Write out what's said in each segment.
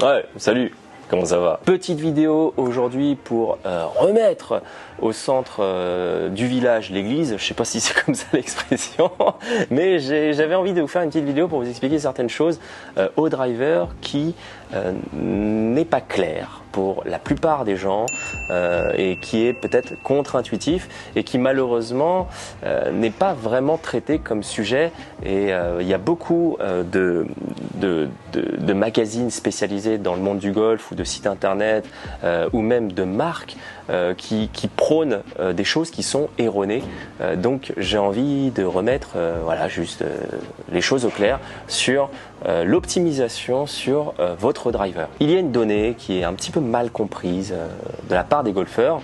Ouais, salut, comment ça va? Petite vidéo aujourd'hui pour remettre au centre du village l'église. Je sais pas si c'est comme ça l'expression, mais j'avais envie de vous faire une petite vidéo pour vous expliquer certaines choses au driver qui n'est pas clair pour la plupart des gens et qui est peut-être contre-intuitif et qui malheureusement n'est pas vraiment traité comme sujet. Et il y a beaucoup de magazines spécialisés dans le monde du golf ou de sites internet ou même de marques qui prônent des choses qui sont erronées. Donc j'ai envie de remettre juste les choses au clair sur l'optimisation sur votre driver. Il y a une donnée qui est un petit peu mal comprise de la part des golfeurs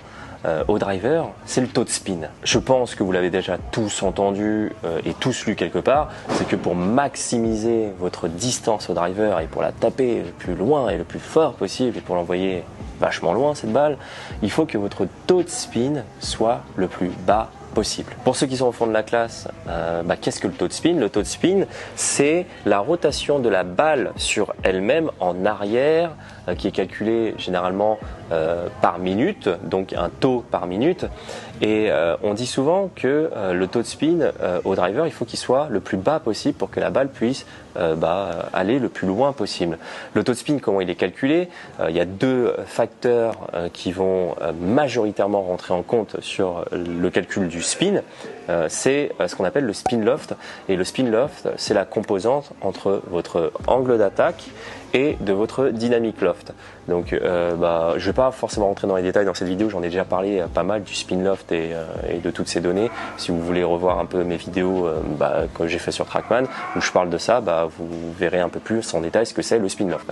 au driver, c'est le taux de spin. Je pense que vous l'avez déjà tous entendu et tous lu quelque part, c'est que pour maximiser votre distance au driver et pour la taper le plus loin et le plus fort possible et pour l'envoyer vachement loin cette balle, il faut que votre taux de spin soit le plus bas possible. Pour ceux qui sont au fond de la classe, qu'est-ce que le taux de spin? Le taux de spin, c'est la rotation de la balle sur elle-même en arrière, qui est calculé généralement par minute, donc un taux par minute. Et on dit souvent que le taux de spin au driver, il faut qu'il soit le plus bas possible pour que la balle puisse aller le plus loin possible. Le taux de spin, comment il est calculé? Il y a deux facteurs qui vont majoritairement rentrer en compte sur le calcul du spin. C'est ce qu'on appelle le spin loft. Et le spin loft, c'est la composante entre votre angle d'attaque et de votre dynamic loft. Donc je vais pas forcément rentrer dans les détails dans cette vidéo, j'en ai déjà parlé pas mal du spin loft et de toutes ces données. Si vous voulez revoir un peu mes vidéos que j'ai fait sur Trackman où je parle de ça, vous verrez un peu plus en détail ce que c'est le spin loft.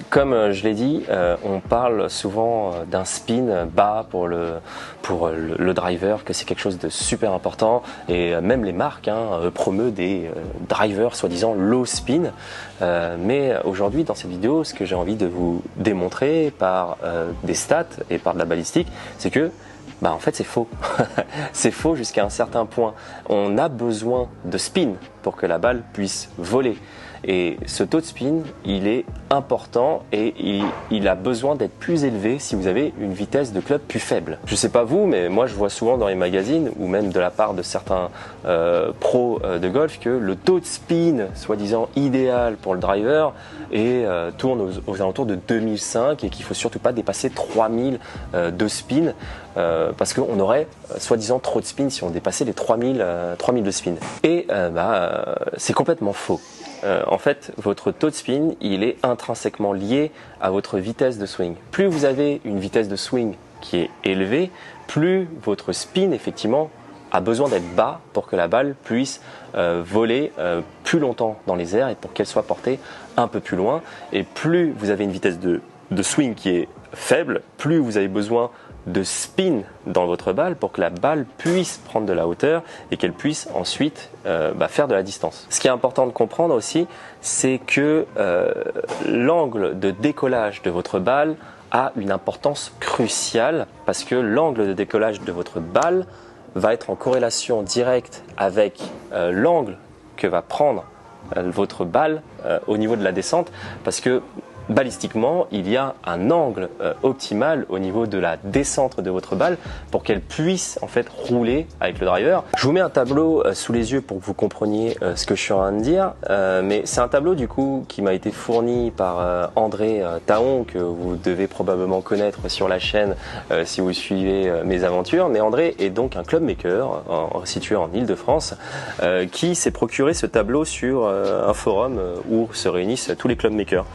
Comme je l'ai dit, on parle souvent d'un spin bas pour le driver, que c'est quelque chose de super important et même les marques promeuvent des drivers soi-disant low spin. Mais aujourd'hui dans cette vidéo, ce que j'ai envie de vous démontrer par des stats et par de la balistique, c'est que en fait c'est faux. C'est faux jusqu'à un certain point. On a besoin de spin pour que la balle puisse voler. Et ce taux de spin, il est important et il a besoin d'être plus élevé si vous avez une vitesse de club plus faible. Je sais pas vous, mais moi je vois souvent dans les magazines ou même de la part de certains pros de golf que le taux de spin, soi-disant idéal pour le driver, tourne aux alentours de 2005 et qu'il faut surtout pas dépasser 3000 de spin parce qu'on aurait soi-disant trop de spin si on dépassait les 3000 de spin. Et c'est complètement faux. En fait, votre taux de spin, il est intrinsèquement lié à votre vitesse de swing. Plus vous avez une vitesse de swing qui est élevée, plus votre spin, effectivement, a besoin d'être bas pour que la balle puisse voler plus longtemps dans les airs et pour qu'elle soit portée un peu plus loin. Et plus vous avez une vitesse de swing qui est faible, plus vous avez besoin de spin dans votre balle pour que la balle puisse prendre de la hauteur et qu'elle puisse ensuite faire de la distance. Ce qui est important de comprendre aussi, c'est que l'angle de décollage de votre balle a une importance cruciale parce que l'angle de décollage de votre balle va être en corrélation directe avec l'angle que va prendre votre balle au niveau de la descente, parce que balistiquement, il y a un angle optimal au niveau de la descente de votre balle pour qu'elle puisse en fait rouler avec le driver. Je vous mets un tableau sous les yeux pour que vous compreniez ce que je suis en train de dire, mais c'est un tableau du coup qui m'a été fourni par André Taon, que vous devez probablement connaître sur la chaîne si vous suivez mes aventures. Mais André est donc un clubmaker situé en Île-de-France qui s'est procuré ce tableau sur un forum où se réunissent tous les clubmakers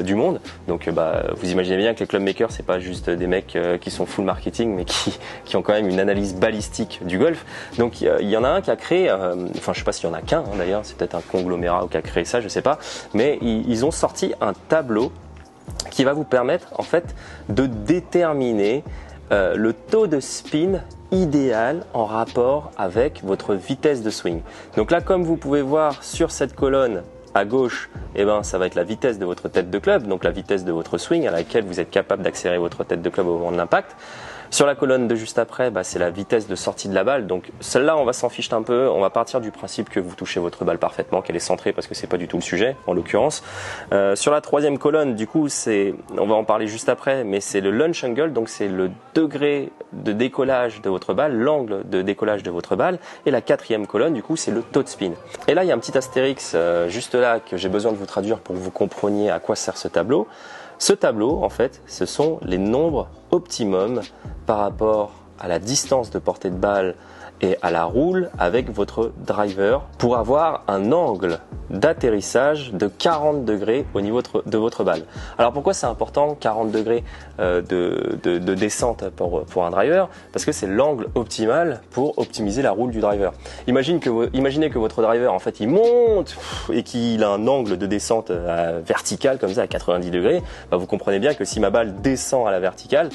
du monde. Donc vous imaginez bien que les clubmakers, c'est pas juste des mecs qui sont full marketing, mais qui ont quand même une analyse balistique du golf. Donc il y en a un qui a créé, je sais pas s'il y en a qu'un d'ailleurs, c'est peut-être un conglomérat qui a créé ça, je sais pas, mais ils ont sorti un tableau qui va vous permettre en fait de déterminer le taux de spin idéal en rapport avec votre vitesse de swing. Donc là, comme vous pouvez voir sur cette colonne à gauche, ça va être la vitesse de votre tête de club, donc la vitesse de votre swing à laquelle vous êtes capable d'accélérer votre tête de club au moment de l'impact. Sur la colonne de juste après, c'est la vitesse de sortie de la balle. Donc celle-là, on va s'en ficher un peu. On va partir du principe que vous touchez votre balle parfaitement, qu'elle est centrée, parce que c'est pas du tout le sujet en l'occurrence. Sur la troisième colonne, du coup, on va en parler juste après, mais c'est le launch angle, donc c'est le degré de décollage de votre balle, l'angle de décollage de votre balle. Et la quatrième colonne, du coup, c'est le taux de spin. Et là, il y a un petit astérix juste là que j'ai besoin de vous traduire pour que vous compreniez à quoi sert ce tableau. Ce tableau, en fait, ce sont les nombres optimum par rapport à la distance de portée de balle et à la roule avec votre driver pour avoir un angle d'atterrissage de 40 degrés au niveau de votre balle. Alors pourquoi c'est important 40 degrés de descente pour un driver? Parce que c'est l'angle optimal pour optimiser la roule du driver. Imaginez que votre driver en fait il monte et qu'il a un angle de descente verticale comme ça à 90 degrés. Vous comprenez bien que si ma balle descend à la verticale,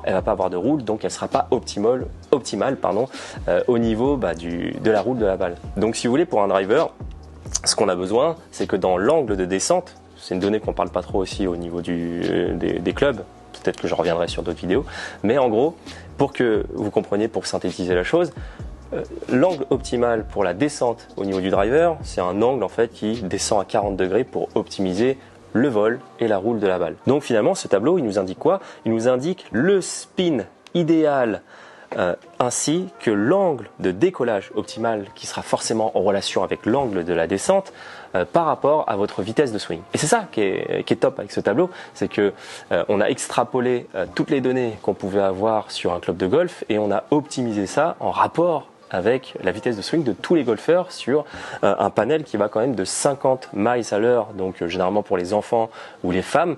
elle va pas avoir de roule, donc elle sera pas optimale au niveau de la roule de la balle. Donc si vous voulez, pour un driver, ce qu'on a besoin, c'est que dans l'angle de descente, c'est une donnée qu'on parle pas trop aussi au niveau des clubs, peut-être que je reviendrai sur d'autres vidéos, mais en gros, pour que vous compreniez, pour synthétiser la chose, l'angle optimal pour la descente au niveau du driver, c'est un angle en fait qui descend à 40 degrés pour optimiser le vol et la roule de la balle. Donc finalement, ce tableau, il nous indique quoi? Il nous indique le spin idéal ainsi que l'angle de décollage optimal qui sera forcément en relation avec l'angle de la descente par rapport à votre vitesse de swing. Et c'est ça qui est top avec ce tableau, c'est que on a extrapolé toutes les données qu'on pouvait avoir sur un club de golf et on a optimisé ça en rapport avec la vitesse de swing de tous les golfeurs sur un panel qui va quand même de 50 miles à l'heure, donc généralement pour les enfants ou les femmes,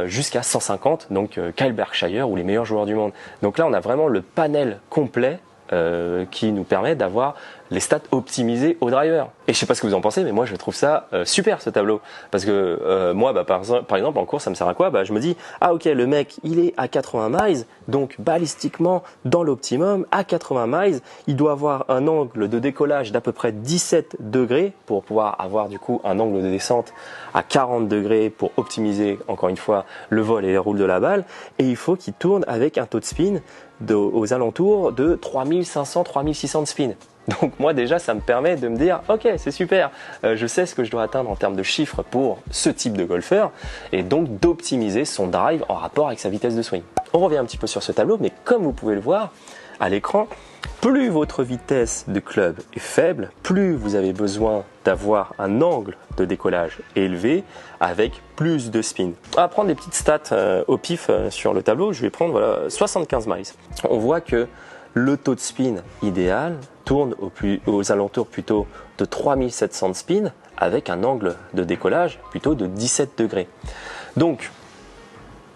jusqu'à 150, donc Kyle Berkshire ou les meilleurs joueurs du monde. Donc là, on a vraiment le panel complet qui nous permet d'avoir les stats optimisées au driver. Et je sais pas ce que vous en pensez, mais moi je trouve ça super ce tableau. Parce que moi, par exemple, en course, ça me sert à quoi? Je me dis, ah ok, le mec, il est à 80 miles, donc balistiquement, dans l'optimum, à 80 miles, il doit avoir un angle de décollage d'à peu près 17 degrés pour pouvoir avoir du coup un angle de descente à 40 degrés pour optimiser, encore une fois, le vol et les roules de la balle. Et il faut qu'il tourne avec un taux de spin aux alentours de 3500-3600 de spin. Donc moi déjà ça me permet de me dire ok c'est super, je sais ce que je dois atteindre en termes de chiffres pour ce type de golfeur et donc d'optimiser son drive en rapport avec sa vitesse de swing. On revient un petit peu sur ce tableau, mais comme vous pouvez le voir à l'écran, plus votre vitesse de club est faible, plus vous avez besoin d'avoir un angle de décollage élevé avec plus de spin. On va prendre des petites stats au pif sur le tableau. Je vais prendre 75 miles. On voit que le taux de spin idéal tourne aux alentours plutôt de 3700 de spin avec un angle de décollage plutôt de 17 degrés. Donc,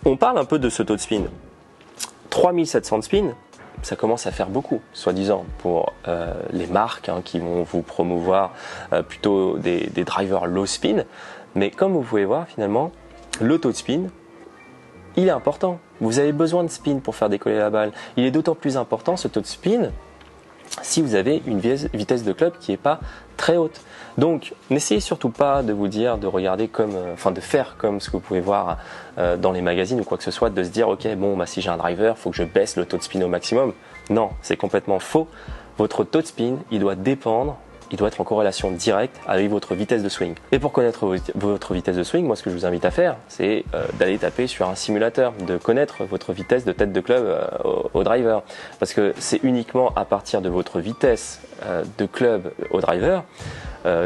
on parle un peu de ce taux de spin. 3700 de spin, ça commence à faire beaucoup, soi-disant, pour les marques qui vont vous promouvoir plutôt des drivers low spin. Mais comme vous pouvez voir, finalement, le taux de spin, il est important. Vous avez besoin de spin pour faire décoller la balle. Il est d'autant plus important, ce taux de spin, si vous avez une vitesse de club qui n'est pas très haute. Donc, n'essayez surtout pas de vous dire, de regarder de faire comme ce que vous pouvez voir dans les magazines ou quoi que ce soit, de se dire, ok, si j'ai un driver, il faut que je baisse le taux de spin au maximum. Non, c'est complètement faux. Votre taux de spin, il doit être en corrélation directe avec votre vitesse de swing. Et pour connaître votre vitesse de swing, moi ce que je vous invite à faire, c'est d'aller taper sur un simulateur, de connaître votre vitesse de tête de club au driver. Parce que c'est uniquement à partir de votre vitesse de club au driver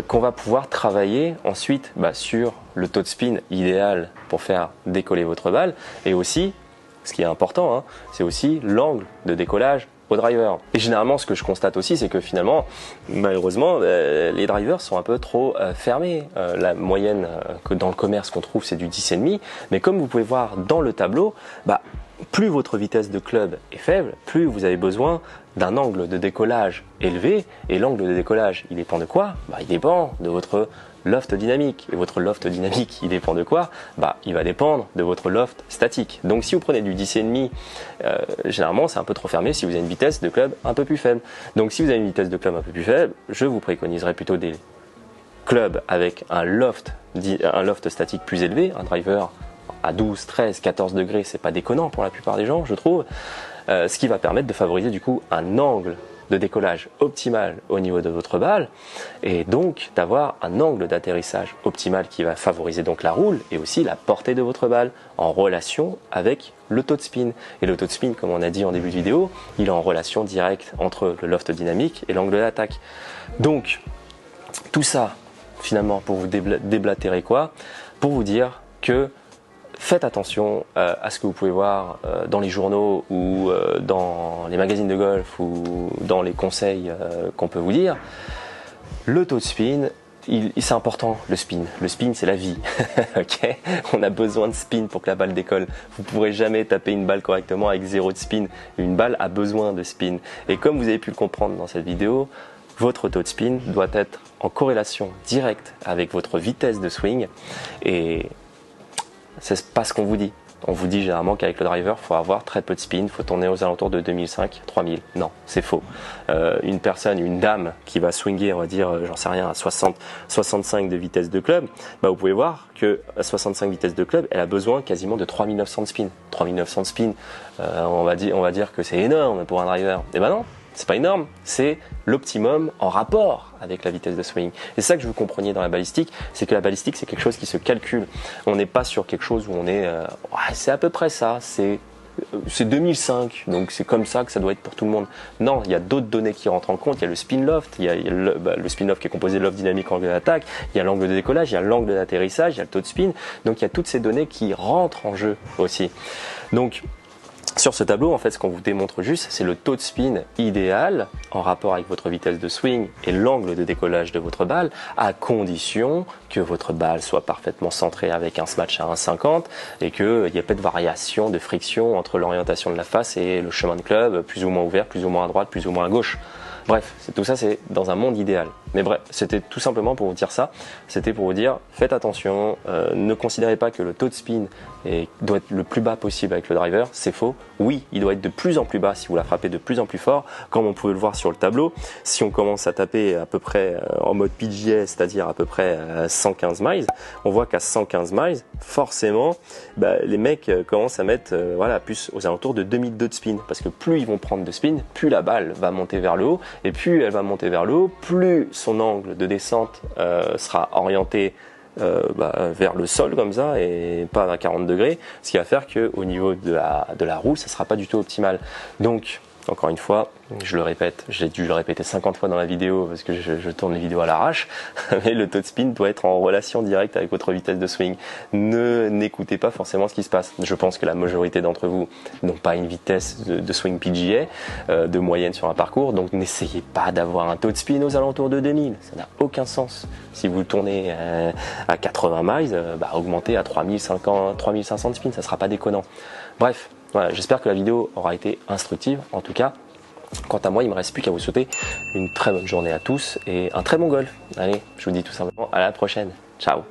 qu'on va pouvoir travailler ensuite sur le taux de spin idéal pour faire décoller votre balle. Et aussi, ce qui est important, c'est aussi l'angle de décollage au driver. Et généralement, ce que je constate aussi, c'est que finalement, malheureusement, les drivers sont un peu trop fermés. La moyenne que dans le commerce qu'on trouve, c'est du 10,5. Mais comme vous pouvez voir dans le tableau, plus votre vitesse de club est faible, plus vous avez besoin d'un angle de décollage élevé. Et l'angle de décollage, il dépend de quoi? Il dépend de votre loft dynamique. Et votre loft dynamique, il dépend de quoi? Il va dépendre de votre loft statique. Donc si vous prenez du 10,5, généralement c'est un peu trop fermé si vous avez une vitesse de club un peu plus faible. Donc si vous avez une vitesse de club un peu plus faible, je vous préconiserais plutôt des clubs avec un loft statique plus élevé, un driver à 12, 13, 14 degrés, c'est pas déconnant pour la plupart des gens, je trouve. Ce qui va permettre de favoriser du coup un angle de décollage optimal au niveau de votre balle et donc d'avoir un angle d'atterrissage optimal qui va favoriser donc la roule et aussi la portée de votre balle en relation avec le taux de spin. Et le taux de spin, comme on a dit en début de vidéo, il est en relation directe entre le loft dynamique et l'angle d'attaque. Donc tout ça finalement pour vous déblatérer quoi? Pour vous dire que faites attention à ce que vous pouvez voir dans les journaux ou dans les magazines de golf ou dans les conseils qu'on peut vous dire. Le taux de spin, c'est important le spin. Le spin, c'est la vie. Okay, on a besoin de spin pour que la balle décolle. Vous ne pourrez jamais taper une balle correctement avec 0 de spin. Une balle a besoin de spin. Et comme vous avez pu le comprendre dans cette vidéo, votre taux de spin doit être en corrélation directe avec votre vitesse de swing. Et c'est pas ce qu'on vous dit. On vous dit généralement qu'avec le driver, il faut avoir très peu de spin, il faut tourner aux alentours de 2005, 3000. Non, c'est faux. Une personne, une dame qui va swinger, on va dire, j'en sais rien, à 60, 65 de vitesse de club, bah vous pouvez voir que à 65 vitesse de club, elle a besoin quasiment de 3900 de spin. 3900 de spin, on va dire que c'est énorme pour un driver. Eh ben non, c'est pas énorme, c'est l'optimum en rapport avec la vitesse de swing. Et c'est ça que je veux que vous compreniez dans la balistique, c'est que la balistique c'est quelque chose qui se calcule. On n'est pas sur quelque chose où on est, c'est à peu près ça, c'est 2005, donc c'est comme ça que ça doit être pour tout le monde. Non, il y a d'autres données qui rentrent en compte, il y a le spin loft, il y a le spin loft qui est composé de loft dynamique, angle d'attaque, il y a l'angle de décollage, il y a l'angle d'atterrissage, il y a le taux de spin, donc il y a toutes ces données qui rentrent en jeu aussi. Donc, sur ce tableau, en fait, ce qu'on vous démontre juste, c'est le taux de spin idéal en rapport avec votre vitesse de swing et l'angle de décollage de votre balle, à condition que votre balle soit parfaitement centrée avec un smash à 1,50 et qu'il n'y ait pas de variation, de friction entre l'orientation de la face et le chemin de club, plus ou moins ouvert, plus ou moins à droite, plus ou moins à gauche. Bref, tout ça c'est dans un monde idéal. Mais bref, c'était tout simplement pour vous dire ça. C'était pour vous dire, faites attention, ne considérez pas que le taux de spin doit être le plus bas possible avec le driver. C'est faux. Oui, il doit être de plus en plus bas si vous la frappez de plus en plus fort, comme on pouvait le voir sur le tableau. Si on commence à taper à peu près en mode PGA, c'est-à-dire à peu près 115 miles, on voit qu'à 115 miles, forcément, les mecs commencent à mettre plus aux alentours de 2002 de spin. Parce que plus ils vont prendre de spin, plus la balle va monter vers le haut. Et plus elle va monter vers le haut, plus son angle de descente sera orienté vers le sol comme ça et pas à 40 degrés, ce qui va faire qu'au niveau de la roule, ça ne sera pas du tout optimal. Donc, encore une fois, je le répète, j'ai dû le répéter 50 fois dans la vidéo parce que je tourne les vidéos à l'arrache, mais le taux de spin doit être en relation directe avec votre vitesse de swing. N'écoutez pas forcément ce qui se passe. Je pense que la majorité d'entre vous n'ont pas une vitesse de swing PGA de moyenne sur un parcours, donc n'essayez pas d'avoir un taux de spin aux alentours de 2000. Ça n'a aucun sens. Si vous tournez à 80 miles, augmentez à 3500 de spin, ça ne sera pas déconnant. Bref, voilà, j'espère que la vidéo aura été instructive. En tout cas, quant à moi, il ne me reste plus qu'à vous souhaiter une très bonne journée à tous et un très bon golf. Allez, je vous dis tout simplement à la prochaine. Ciao.